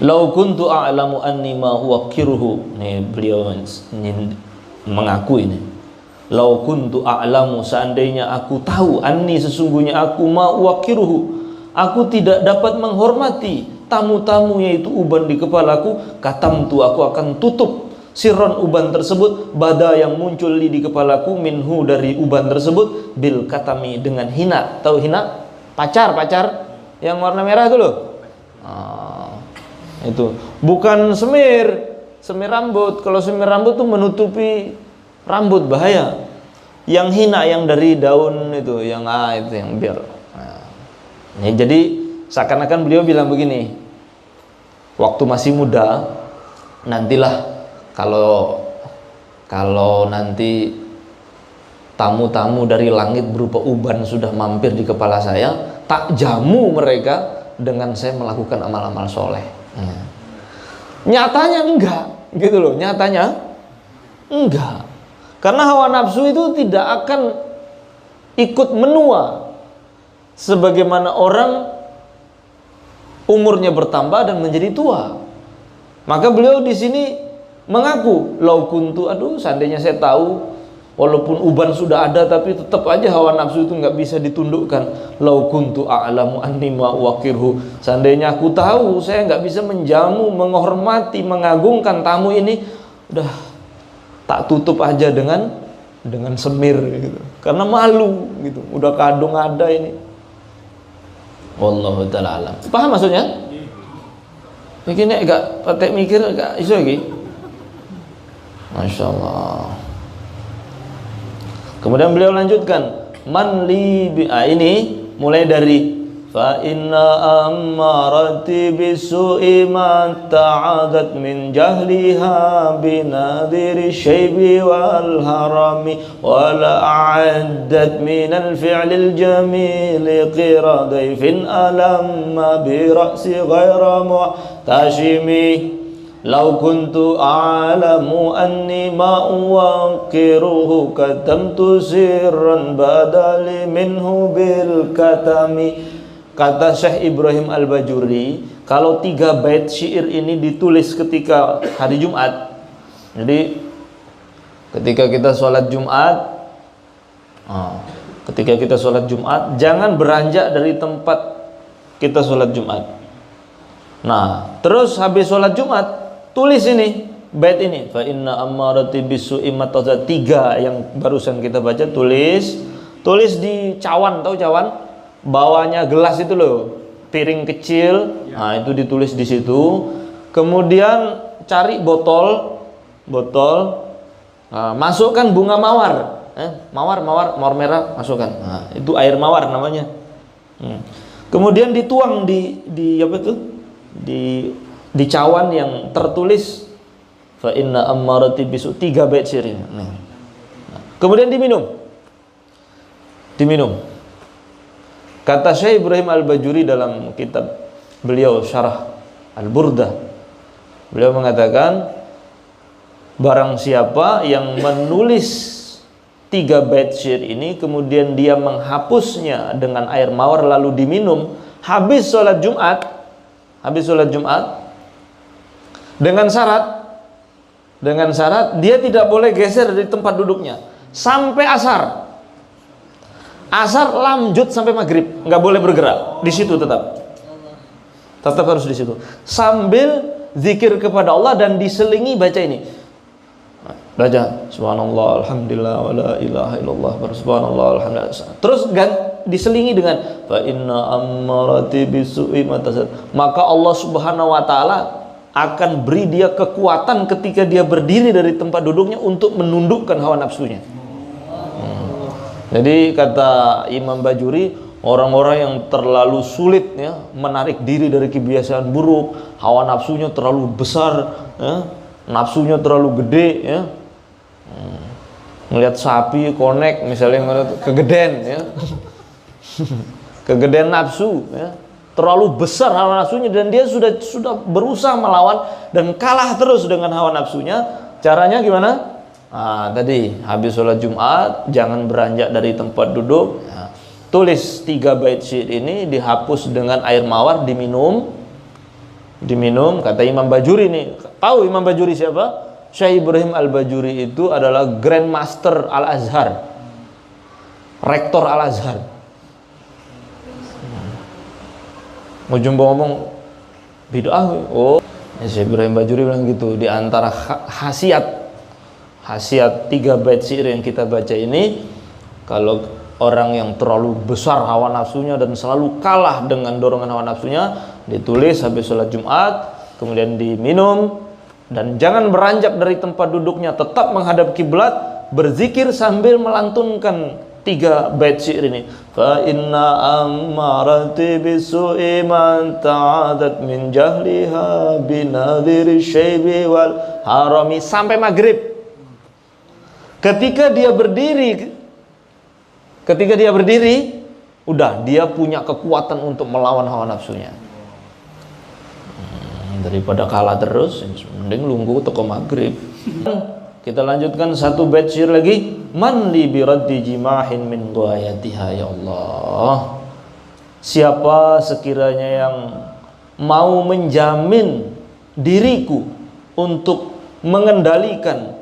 Lau kuntu a'lamu anni ma uwaqqiruhu. Nih beliau ini mengaku ini. Lau kuntu a'lamu, seandainya aku tahu, anni sesungguhnya aku, ma uwaqqiruhu, aku tidak dapat menghormati tamu-tamu yaitu uban di kepalaku, katamtu, aku akan tutup sirron uban tersebut, bada yang muncul di kepalaku, minhu dari uban tersebut, bil katami, dengan hina. Tahu hina? Pacar yang warna merah itu loh. Itu bukan semir rambut. Kalau semir rambut tuh menutupi rambut, bahaya. Yang hina yang dari daun itu, yang itu yang biar. Nah, jadi seakan-akan beliau bilang begini, waktu masih muda, nantilah kalau nanti tamu-tamu dari langit berupa uban sudah mampir di kepala saya, tak jamu mereka dengan saya melakukan amal-amal soleh. Nyatanya enggak, gitu loh. Nyatanya enggak, karena hawa nafsu itu tidak akan ikut menua sebagaimana orang umurnya bertambah dan menjadi tua. Maka beliau di sini mengaku, lau kuntu, aduh seandainya saya tahu, walaupun uban sudah ada tapi tetap aja hawa nafsu itu nggak bisa ditundukkan. Lau kuntu a'lamu anni ma uwaqirhu, seandainya aku tahu saya nggak bisa menjamu, menghormati, mengagungkan tamu ini, udah tak tutup aja dengan semir gitu. Karena malu gitu. Udah kadung ada ini. Wallahu ta'ala alam. Paham maksudnya? Mikirnya agak patek mikir agak iso lagi. Masya Allah. Kemudian beliau lanjutkan, man li ini mulai dari fa inna ammarati bisu'i ma ta'adat min jahliha binadiri syaibi wal harami wala a'addat min al-fi'lil jamili qira daifin alamma bi ra'si ghaira mu'tashimi. Lau kuntu a'lamu anni ma uwaqiruhu katamtu sirran badali minhu bil katami. Kata Syekh Ibrahim Al-Bajuri, kalau 3 bait syair ini ditulis ketika hari Jumat, jadi ketika kita sholat Jumat, jangan beranjak dari tempat kita sholat Jumat. Nah, terus habis sholat Jumat, tulis ini, bait ini, fa inna ammarati bisu'i matazat, 3 yang barusan kita baca, tulis di cawan, tahu cawan? Bawahnya gelas itu loh, piring kecil. Nah, itu ditulis di situ. Kemudian cari botol, masukkan bunga mawar, mawar merah, masukkan. Nah, itu air mawar namanya. Kemudian dituang di apa itu? Di cawan yang tertulis fa inna ammarati bisu, 3 bait syair. Kemudian diminum. Kata Syekh Ibrahim Al-Bajuri dalam kitab beliau Syarah Al-Burdah, beliau mengatakan, barang siapa yang menulis 3 bait syair ini kemudian dia menghapusnya dengan air mawar lalu diminum habis sholat Jumat, dengan syarat dia tidak boleh geser dari tempat duduknya sampai asar lanjut sampai maghrib, nggak boleh bergerak di situ, tetap harus di situ sambil zikir kepada Allah dan diselingi baca ini, baca subhanallah alhamdulillah wala ilaha illallah subhanallah alhamdulillah, terus diselingi dengan fa inna ammarati bisu'i matasad, maka Allah Subhanahu wa taala akan beri dia kekuatan ketika dia berdiri dari tempat duduknya untuk menundukkan hawa nafsunya. Jadi kata Imam Bajuri, orang-orang yang terlalu sulit ya, menarik diri dari kebiasaan buruk, hawa nafsunya terlalu besar ya, nafsunya terlalu gede ya, ngelihat sapi konek misalnya kegeden ya, kegedean nafsu ya, terlalu besar hawa nafsunya dan dia sudah berusaha melawan dan kalah terus dengan hawa nafsunya. Caranya gimana? Tadi habis sholat Jumat jangan beranjak dari tempat duduk ya. Tulis 3 bait syair ini, dihapus dengan air mawar, diminum. diminum. Kata Imam Bajuri nih, tahu Imam Bajuri siapa? Syekh Ibrahim Al-Bajuri itu adalah Grand Master Al-Azhar, Rektor Al-Azhar. Mau jumpa ngomong bid'ah, oh Syekh Ibrahim Bajuri bilang gitu. Di antara khasiat 3 bait syair yang kita baca ini, kalau orang yang terlalu besar hawa nafsunya dan selalu kalah dengan dorongan hawa nafsunya, ditulis habis sholat Jumat, kemudian diminum, dan jangan beranjak dari tempat duduknya, tetap menghadap kiblat, berzikir sambil melantunkan 3 bait syair ini. Fa inna ammarati bisu'i man ta'adat min jahliha binadhiri syaibi wal harami, sampai maghrib. Ketika dia berdiri, udah dia punya kekuatan untuk melawan hawa nafsunya. Daripada kalah terus, mending lungguh toko maghrib. Kita lanjutkan 1 bait syair lagi. Man li biraddi jimahin min ghayatiha, ya Allah. Siapa sekiranya yang mau menjamin diriku untuk mengendalikan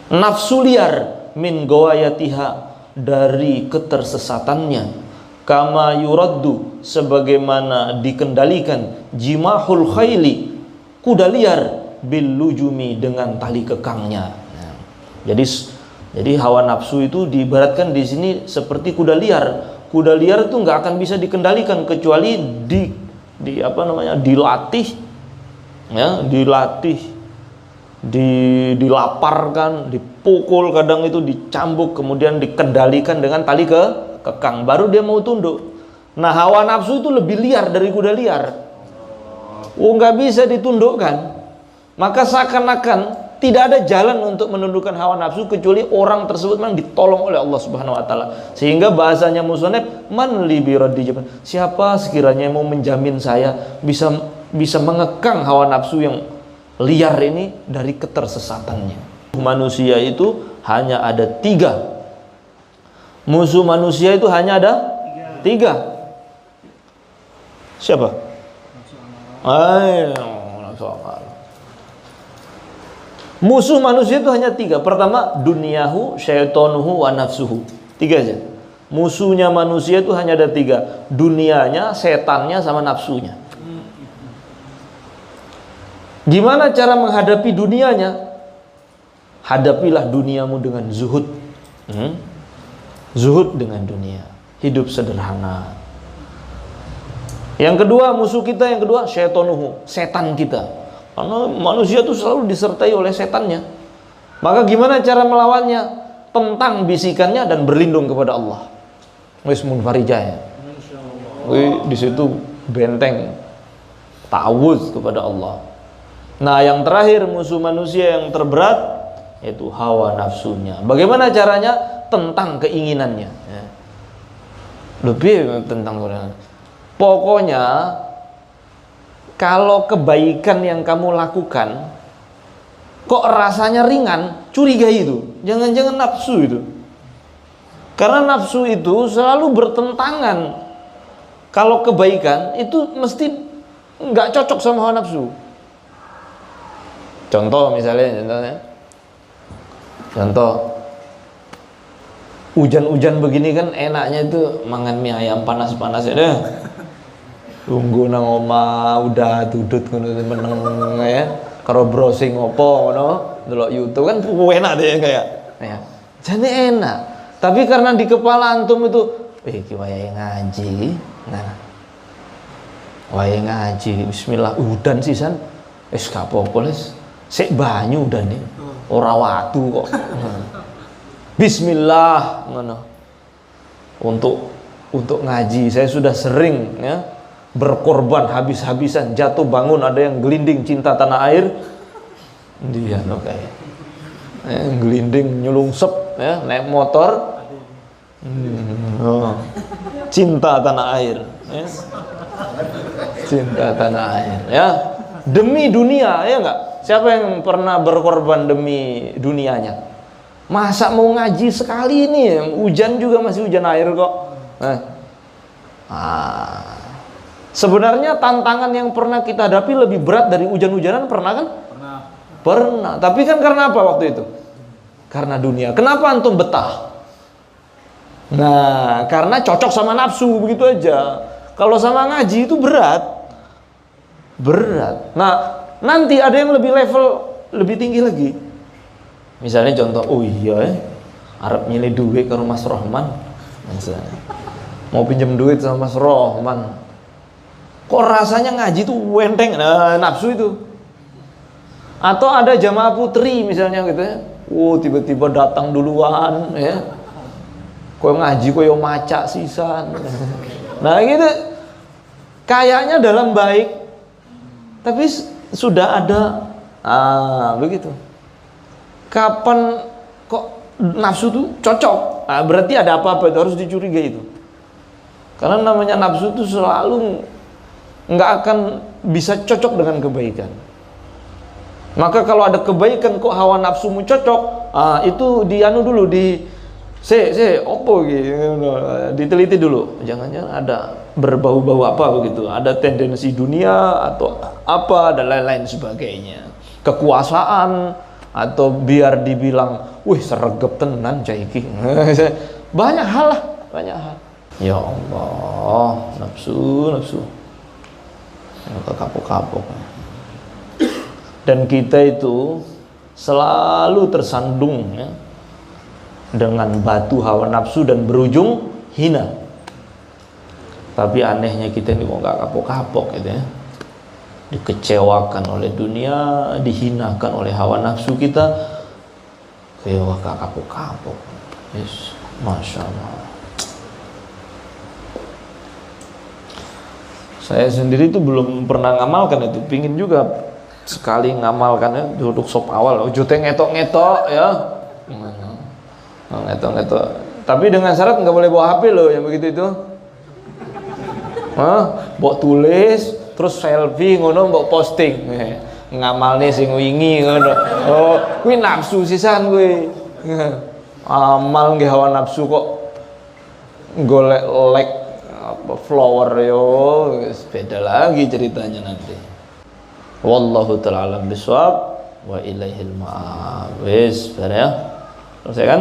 nafsu liar min ghayatiha, dari ketersesatannya, kama yuraddu, sebagaimana dikendalikan, jimahul khayli, kuda liar, bil lujumi, dengan tali kekangnya. Jadi hawa nafsu itu diibaratkan di sini seperti kuda liar. Kuda liar itu nggak akan bisa dikendalikan kecuali dilatih, ya, dilaparkan, dipukul, kadang itu dicambuk, kemudian dikendalikan dengan tali kekang, baru dia mau tunduk. Nah, hawa nafsu itu lebih liar dari kuda liar. Nggak bisa ditundukkan. Maka seakan-akan tidak ada jalan untuk menundukkan hawa nafsu kecuali orang tersebut memang ditolong oleh Allah Subhanahu wa taala. Sehingga bahasanya musannif, man li biraddi jiman, siapa sekiranya yang mau menjamin saya bisa mengekang hawa nafsu yang liar ini dari ketersesatannya. Manusia itu hanya ada 3. Musuh manusia itu hanya ada 3. Siapa? Musuh manusia itu hanya 3. Pertama, dunyahu, syaitonuhu, wa nafsuhu. 3 aja. Musuhnya manusia itu hanya ada 3. Dunianya, setannya, sama nafsunya. Gimana cara menghadapi dunianya? Hadapilah duniamu dengan zuhud. Zuhud dengan dunia, hidup sederhana. Yang kedua, musuh kita yang kedua, syaitonuhu, setan kita. Karena manusia itu selalu disertai oleh setannya. Maka gimana cara melawannya? Tentang bisikannya dan berlindung kepada Allah. Wis munfarijah. Di situ benteng ta'awudz kepada Allah. Nah, yang terakhir, musuh manusia yang terberat yaitu hawa nafsunya. Bagaimana caranya? Tentang keinginannya. Lebih tentang pokoknya kalau kebaikan yang kamu lakukan kok rasanya ringan, curigai itu. Jangan-jangan nafsu itu. Karena nafsu itu selalu bertentangan. Kalau kebaikan itu mesti nggak cocok sama hawa nafsu. Contoh hujan-hujan begini kan enaknya itu mangan mie ayam panas-panas ya deh. Tunggu nang oma udah tudut ngono meneng ya. Karo browsing opo ngono, delok YouTube kan enak deh kayak. Ya. Jadi enak. Tapi karena di kepala antum itu, iki wayahe ngaji. Nah. Wayahe ngaji, bismillah udan sisan. Wis gak apa-apa les. Sik banyu udan nih. Ora watu kok. Bismillah ngono. Untuk ngaji saya sudah sering ya berkorban habis-habisan, jatuh bangun, ada yang gelinding cinta tanah air. Dia no kayak gelinding nyelungsep ya, naik motor. Cinta tanah air ya. Cinta tanah air ya. Demi dunia ya enggak? Siapa yang pernah berkorban demi dunianya? Masa mau ngaji sekali ini, hujan juga masih hujan air kok. Sebenarnya tantangan yang pernah kita hadapi lebih berat dari hujan-hujanan, pernah kan? Pernah. Tapi kan karena apa waktu itu? Karena dunia. Kenapa antum betah? Nah, karena cocok sama nafsu, begitu aja. Kalau sama ngaji itu berat. Berat. Nah, nanti ada yang lebih level lebih tinggi lagi. Misalnya contoh, oh iya Arab nyilih duit ke Mas Rohman. Misalnya, mau pinjam duit sama Mas Rohman. Kok rasanya ngaji tuh wenteng, nah, nafsu itu. Atau ada jamaah putri misalnya gitu ya. Tiba-tiba datang duluan ya. Kok ngaji kok yo maca sisan. Nah, gitu. Kayaknya dalam baik tapi sudah ada begitu. Kapan kok nafsu tuh cocok? Nah, berarti ada apa-apa itu harus dicurigai itu. Karena namanya nafsu itu selalu nggak akan bisa cocok dengan kebaikan. Maka kalau ada kebaikan kok hawa nafsumu cocok, itu dianu dulu opo gitu, diteliti dulu. Jangan-jangan ada berbau-bau apa begitu, ada tendensi dunia atau apa dan lain-lain sebagainya. Kekuasaan atau biar dibilang, wih sergap tenan caiki. Banyak hal lah, banyak hal. Ya Allah, nafsu. Kapok-kapok. Dan kita itu selalu tersandung ya, dengan batu hawa nafsu dan berujung hina. Tapi anehnya kita ini kok gak kapok-kapok gitu ya. Dikecewakan oleh dunia, dihinakan oleh hawa nafsu kita, kayak gak kapok-kapok. Yes, Masya Allah. Saya sendiri itu belum pernah ngamalkan itu, pingin juga sekali ngamalkan ya, duduk sop awal, ujute ngetok-ngetok ya, ngetok-ngetok. Tapi dengan syarat nggak boleh bawa HP loh, yang begitu itu. Bawa tulis, terus selfie ngono, bawa posting. Ngamal nih sing wingi ngono. Oh, kuwi nafsu sisan kuwi. Amal nggih hawa nafsu kok golek like apa flower yo, beda lagi ceritanya nanti. Wallahu ta'ala alam bisawab wa ilaihil ma'ab. Wis, ya. Selesai kan?